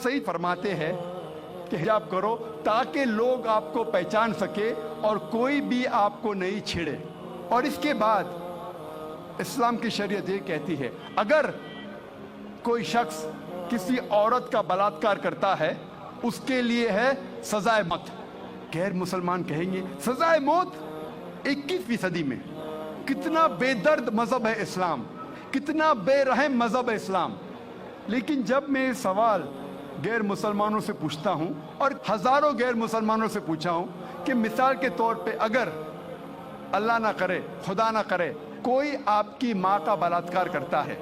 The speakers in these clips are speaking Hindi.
सही फरमाते हैं कि हिजाब करो ताकि लोग आपको पहचान सके और कोई भी आपको नहीं छेड़े। और इसके बाद इस्लाम की शरीयत ये कहती है, अगर कोई शख्स किसी औरत का बलात्कार करता है उसके लिए है सजाए मौत। गैर मुसलमान कहेंगे सजाए मौत 21वीं सदी में। कितना बेदर्द मजहब है इस्लाम, कितना बेरहम मजहब है इस्लाम। लेकिन जब मैं सवाल गैर मुसलमानों से पूछता हूं और हजारों गैर मुसलमानों से पूछा हूं कि मिसाल के तौर पे अगर अल्लाह ना करे, खुदा ना करे, कोई आपकी माँ का बलात्कार करता है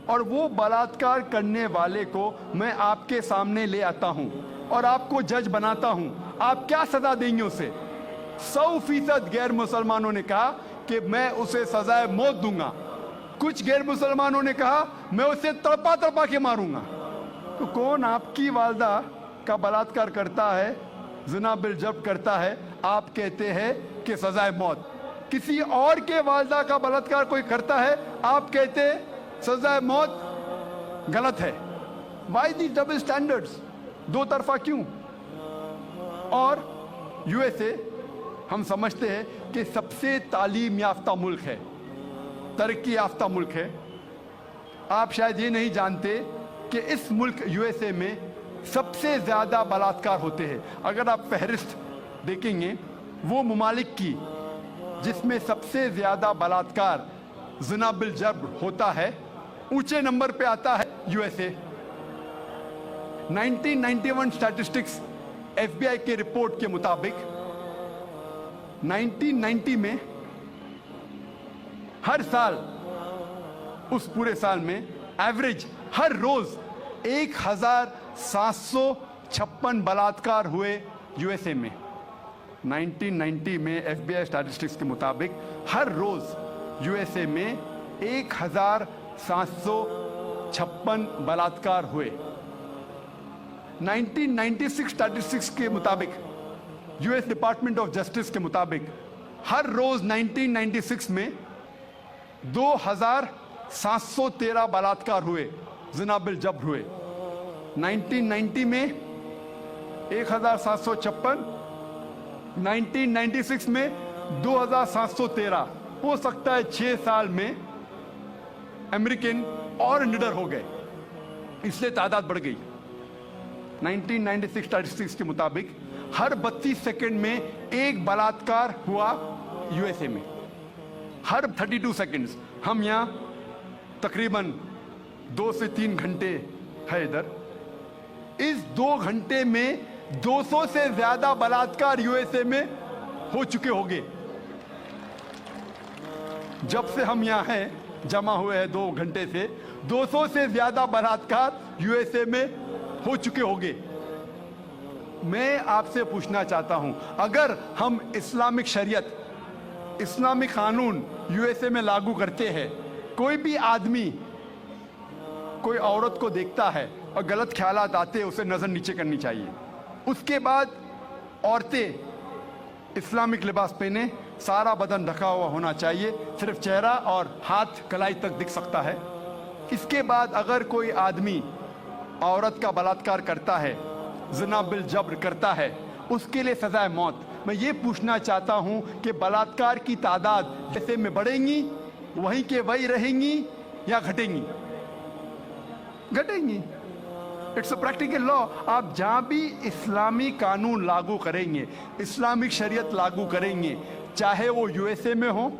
और वो बलात्कार करने वाले को मैं आपके सामने ले आता हूं और आपको जज बनाता हूं, आप क्या सजा देंगे उसे? 100% गैर मुसलमानों ने कहा कि मैं उसे सजाए मौत दूंगा। कुछ गैर मुसलमानों ने कहा मैं उसे तड़पा तड़पा के मारूंगा। तो कौन आपकी वालदा का बलात्कार करता है, ज़िना बिल जब्त करता है, आप कहते हैं कि सजाए मौत। किसी और के वालदा का बलात्कार कोई करता है, आप कहते हैं सजाए मौत। गलत है। वाई दी डबल स्टैंडर्ड्स? दो तरफा क्यों? और यूएसए हम समझते हैं कि सबसे तालीम याफ्ता मुल्क है, तरक्की याफ्ता मुल्क है। आप शायद ये नहीं जानते कि इस मुल्क यूएसए में सबसे ज़्यादा बलात्कार होते हैं। अगर आप फहरिस्त देखेंगे वो ममालिक की जिसमें सबसे ज़्यादा बलात्कार ज़िना बिल जब्र होता है, ऊंचे नंबर पे आता है यूएसए। 1991 स्टैटिस्टिक्स एफबीआई के रिपोर्ट के मुताबिक 1990 में हर साल, उस पूरे साल में एवरेज हर रोज 1756 बलात्कार हुए यूएसए में। 1990 में एफबीआई स्टैटिस्टिक्स के मुताबिक हर रोज यूएसए में 1756 बलात्कार हुए। 1996 स्टैटिस्टिक्स के मुताबिक, यूएस डिपार्टमेंट ऑफ जस्टिस के मुताबिक, हर रोज 1996 में 2713 बलात्कार हुए, ज़िना बिल जब्र हुए। 1990 में 1756, 1996 में 2713। हो सकता है 6 साल में अमेरिकन और निडर हो गए, इसलिए तादाद बढ़ गई। 1996 स्टैटिस्टिक्स के मुताबिक हर 32 सेकंड में एक बलात्कार हुआ यूएसए में, हर 32 सेकंड्स। हम यहाँ तकरीबन 2 से 3 घंटे है इधर। इस 2 घंटे में 200 से ज्यादा बलात्कार यूएसए में हो चुके होंगे। जब से हम यहाँ हैं, जमा हुए हैं 2 घंटे से, 200 से ज्यादा बलात्कार यूएसए में हो चुके होंगे। मैं आपसे पूछना चाहता हूं, अगर हम इस्लामिक शरीयत, इस्लामिक कानून यूएसए में लागू करते हैं, कोई भी आदमी कोई औरत को देखता है और गलत ख्यालात आते हैं, उसे नजर नीचे करनी चाहिए। उसके बाद औरतें इस्लामिक लिबास पहने, सारा बदन ढका हुआ होना चाहिए, सिर्फ चेहरा और हाथ कलाई तक दिख सकता है। इसके बाद अगर कोई आदमी औरत का बलात्कार करता है, ज़िना बिल जब्र करता है, उसके लिए सजाए मौत। मैं ये पूछना चाहता हूं कि बलात्कार की तादाद जैसे में बढ़ेंगी, वहीं के वही रहेंगी या घटेंगी? घटेंगी। It's a practical law. आप जहां भी इस्लामी कानून लागू करेंगे, इस्लामिक शरीयत लागू करेंगे, चाहे वो यूएसए में हो,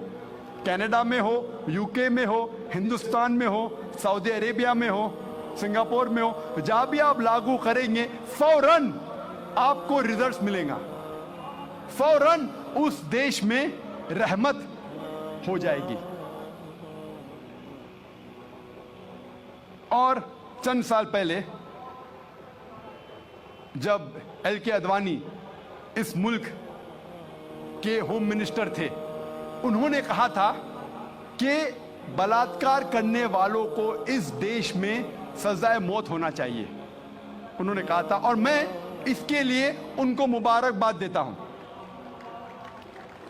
कनाडा में हो, यूके में हो, हिंदुस्तान में हो, सऊदी अरेबिया में हो, सिंगापुर में हो, जहां भी आप लागू करेंगे, फौरन आपको रिजल्ट्स मिलेगा, फौरन उस देश में रहमत हो जाएगी। और चंद साल पहले जब एलके अडवाणी इस मुल्क के होम मिनिस्टर थे, उन्होंने कहा था कि बलात्कार करने वालों को इस देश में सजाए मौत होना चाहिए। उन्होंने कहा था, और मैं इसके लिए उनको मुबारकबाद देता हूं।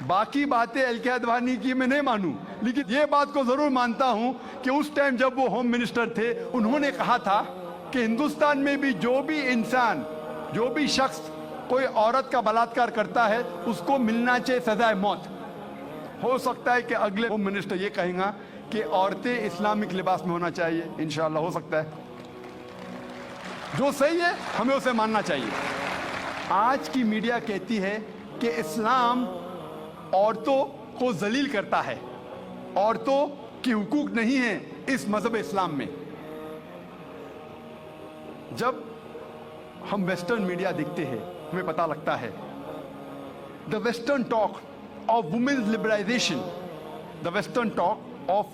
बाकी बातें एलके अडवाणी की मैं नहीं मानूं, लेकिन ये बात को जरूर मानता हूं कि उस टाइम जब वो होम मिनिस्टर थे, उन्होंने कहा था कि हिंदुस्तान में भी जो भी इंसान, जो भी शख्स कोई औरत का बलात्कार करता है उसको मिलना चाहिए सजाए मौत। हो सकता है कि अगले होम मिनिस्टर ये कहेगा कि औरतें इस्लामिक लिबास में होना चाहिए, इंशाल्लाह हो सकता है। जो सही है हमें उसे मानना चाहिए। आज की मीडिया कहती है कि इस्लाम औरतों को जलील करता है, औरतों की हुकूक नहीं है इस मजहब इस्लाम में। जब हम वेस्टर्न मीडिया देखते हैं हमें पता लगता है the western talk of women's liberalisation, the western talk of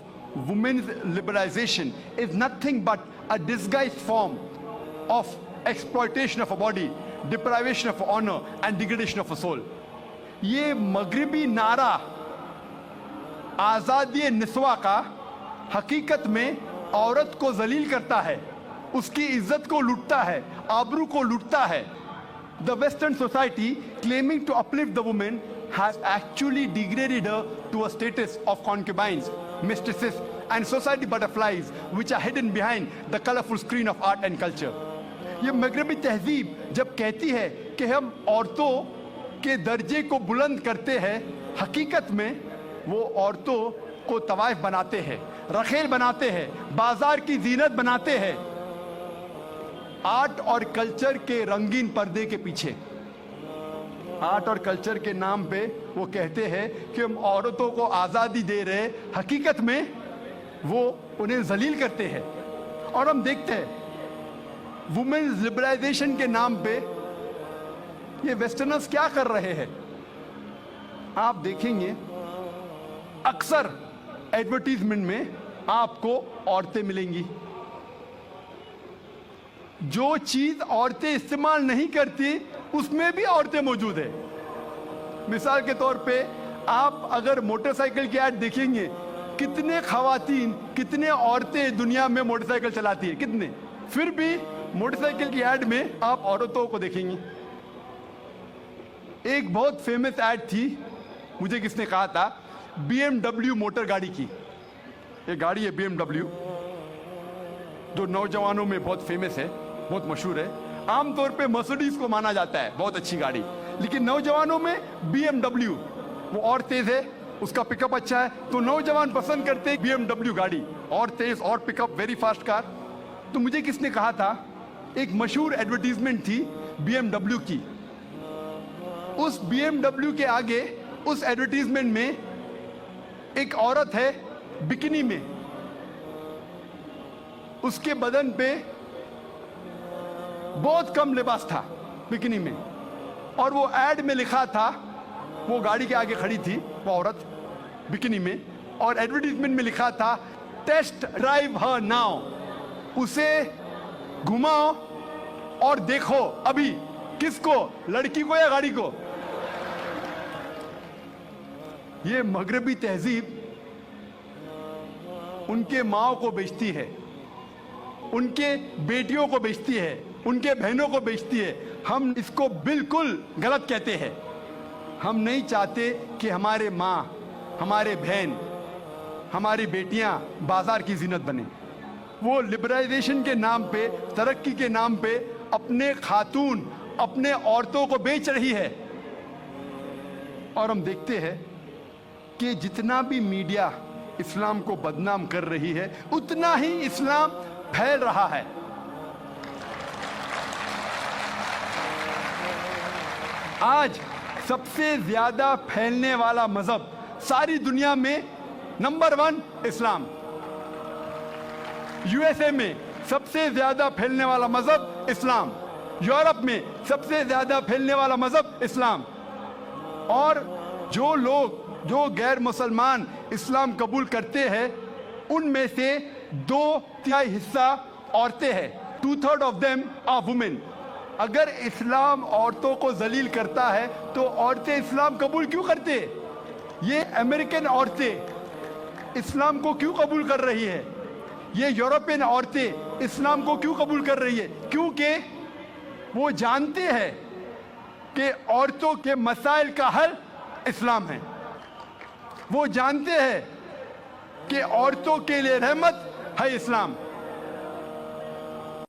women's liberalisation is nothing but a disguised form of exploitation of a body, deprivation of honour and degradation of a soul. ये मगरिबी नारा आजादी निस्वा का हकीकत में औरत को जलील करता है, उसकी इज्जत को लूटता है, आबरू को लूटता है। The Western society claiming to uplift the woman has actually degraded her to a status of concubines, mistresses and society butterflies which are hidden behind the colorful screen of art and culture. ये मगरबी तहजीब जब कहती है कि हम औरतों के दर्जे को बुलंद करते हैं, हकीकत में वो औरतों को तवाइफ बनाते हैं, रखेल बनाते हैं, बाजार की जीनत बनाते हैं, आर्ट और कल्चर के रंगीन पर्दे के पीछे। आर्ट और कल्चर के नाम पे वो कहते हैं कि हम औरतों को आज़ादी दे रहे, हकीकत में वो उन्हें जलील करते हैं। और हम देखते हैं वुमेन्स लिबरलाइजेशन के नाम पे ये वेस्टर्नर्स क्या कर रहे हैं। आप देखेंगे अक्सर एडवर्टीजमेंट में आपको औरतें मिलेंगी। जो चीज औरतें इस्तेमाल नहीं करती उसमें भी औरतें मौजूद है। मिसाल के तौर पे आप अगर मोटरसाइकिल की ऐड देखेंगे, कितने खवातीन, कितने औरतें दुनिया में मोटरसाइकिल चलाती है, कितने, फिर भी मोटरसाइकिल की ऐड में आप औरतों को देखेंगे। एक बहुत फेमस ऐड थी, मुझे किसने कहा था, BMW मोटर गाड़ी की। एक गाड़ी है BMW जो नौजवानों में बहुत फेमस है, बहुत मशहूर है। आमतौर पे मर्सिडीज को माना जाता है बहुत अच्छी गाड़ी, लेकिन नौजवानों में BMW वो और तेज है, उसका पिकअप अच्छा है, तो नौजवान पसंद करते हैं BMW गाड़ी, और तेज और पिकअप, वेरी फास्ट कार। तो मुझे किसने कहा था, एक मशहूर एडवर्टीजमेंट थी BMW की। उस BMW के आगे उस एडवर्टीजमेंट में एक औरत है बिकिनी में, उसके बदन पे बहुत कम लिबास था बिकिनी में, और वो एड में लिखा था, वो गाड़ी के आगे खड़ी थी वो औरत बिकिनी में, और एडवर्टीजमेंट में लिखा था टेस्ट ड्राइव हर नाउ, उसे घुमाओ और देखो अभी। किसको, लड़की को या गाड़ी को? ये मगरबी तहजीब उनके माओ को बेचती है, उनके बेटियों को बेचती है, उनके बहनों को बेचती है। हम इसको बिल्कुल गलत कहते हैं। हम नहीं चाहते कि हमारे माँ, हमारे बहन, हमारी बेटियां बाजार की जीनत बने। वो लिबरलाइजेशन के नाम पे, तरक्की के नाम पे अपने खातून, अपने औरतों को बेच रही है। और हम देखते हैं कि जितना भी मीडिया इस्लाम को बदनाम कर रही है, उतना ही इस्लाम फैल रहा है। आज सबसे ज्यादा फैलने वाला मजहब सारी दुनिया में नंबर 1 इस्लाम। यूएसए में सबसे ज्यादा फैलने वाला मजहब इस्लाम, यूरोप में सबसे ज्यादा फैलने वाला मजहब इस्लाम। और जो लोग, जो गैर मुसलमान इस्लाम कबूल करते हैं, उनमें से 2/3 हिस्सा औरतें हैं। 2/3 ऑफ देम आर वुमेन। अगर इस्लाम औरतों को जलील करता है तो औरतें इस्लाम कबूल क्यों करते? ये अमेरिकन औरतें इस्लाम को क्यों कबूल कर रही है? ये यूरोपियन औरतें इस्लाम को क्यों कबूल कर रही है? क्योंकि वो जानते हैं कि औरतों के मसाइल का हल इस्लाम है। वो जानते हैं कि औरतों के लिए रहमत है इस्लाम।